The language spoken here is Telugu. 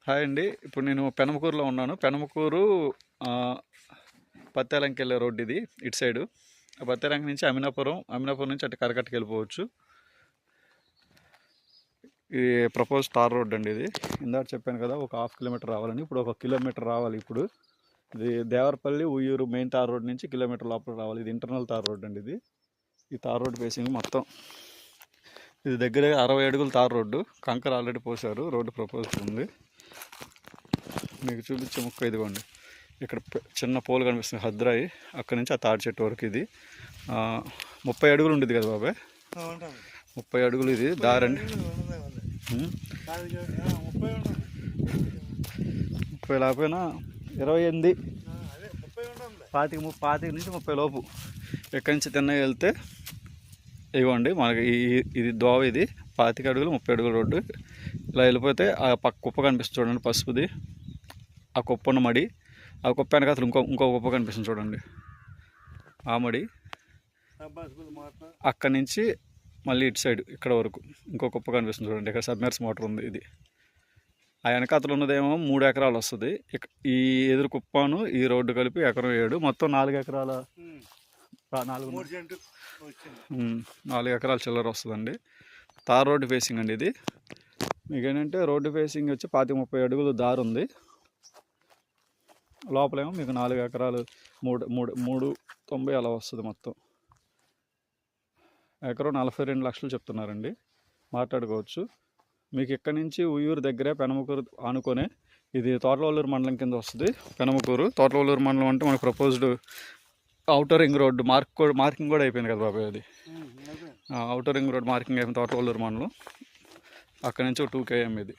హాయ్ అండి. ఇప్పుడు నేను పెనమకూరులో ఉన్నాను. పెనమకూరు పత్తేలంకి వెళ్ళే రోడ్డు ఇది, ఇటు సైడు. పత్తేలంక నుంచి అమినాపురం నుంచి అటు కరకట్టకి వెళ్ళిపోవచ్చు. ఇది ప్రపోజ్ తార్ రోడ్ అండి. ఇది ఇందాక చెప్పాను కదా, ఒక 1/2 కిలోమీటర్ రావాలని. ఇప్పుడు 1 కిలోమీటర్ రావాలి. ఇప్పుడు ఇది Devarapalli Uyyuru main tar road నుంచి కిలోమీటర్ లోపల రావాలి. ఇది ఇంటర్నల్ తార్ రోడ్ అండి. ఇది ఈ తార్ రోడ్ ఫేసింగ్ మొత్తం ఇది దగ్గర 60 అడుగులు తార్ రోడ్డు. కంకర ఆల్రెడీ పోసారు. రోడ్డు ప్రపోజ్ ఉంది. మీకు చూపించే ముక్క ఇదిగోండి. ఇక్కడ చిన్న పోల్ కనిపిస్తుంది, హద్రాయి. అక్కడి నుంచి ఆ తాడి చెట్టు వరకు ఇది 30 అడుగులు ఉండేది కదా బాబాయ్. 30 అడుగులు ఇది దారండి. 30 లేకపోయినా 28, 25 నుంచి 30 లోపు. ఎక్కడి నుంచి తిన్నగా వెళ్తే ఇవ్వండి మనకి ఇది దోవ. ఇది 25 అడుగులు 30 అడుగుల రోడ్డు. ఇలా వెళ్ళిపోతే ఆ పక్క కుప్ప కనిపిస్తుంది చూడండి, పసుపుది. ఆ కుప్పన్న మడి, ఆ కుప్ప వెనక అసలు ఇంకో కుప్ప కనిపిస్తుంది చూడండి, ఆ మడి. అక్కడి నుంచి మళ్ళీ ఇటు సైడ్ ఇక్కడ వరకు ఇంకో కుప్ప కనిపిస్తుంది చూడండి. ఇక్కడ సబ్మెర్స్ మోటార్ ఉంది. ఇది ఆ వెనక అతలు ఉన్నదేమో 3 ఎకరాలు వస్తుంది. ఈ ఎదురు కుప్పను ఈ రోడ్డు కలిపి 1 ఎకరం 7, మొత్తం 4 ఎకరాల 4 ఎకరాల చిల్లర వస్తుందండి. తార్ రోడ్డు ఫేసింగ్ అండి ఇది. మీకు ఏంటంటే రోడ్డు ఫేసింగ్ వచ్చి 25-30 అడుగులు దారి ఉంది. లోపలేమో మీకు 4 ఎకరాలు 390 అలా వస్తుంది. మొత్తం ఎకరం 42 లక్షలు చెప్తున్నారండి. మాట్లాడుకోవచ్చు. మీకు ఇక్కడి నుంచి ఉయ్యూరు దగ్గరే పెనమకూరు ఆనుకొనే ఇది తోటలవల్లూరు మండలం కింద వస్తుంది. పెనమకూరు తోటలవల్లూరు మండలం అంటే మనకు proposed outer ring road marking కూడా అయిపోయింది కదా బాబాయ్. అది అవుటర్ రింగ్ రోడ్ మార్కింగ్ అయిపోయింది తోటలవల్లూరు మండలం. అక్కడి నుంచి 2 km ఇది.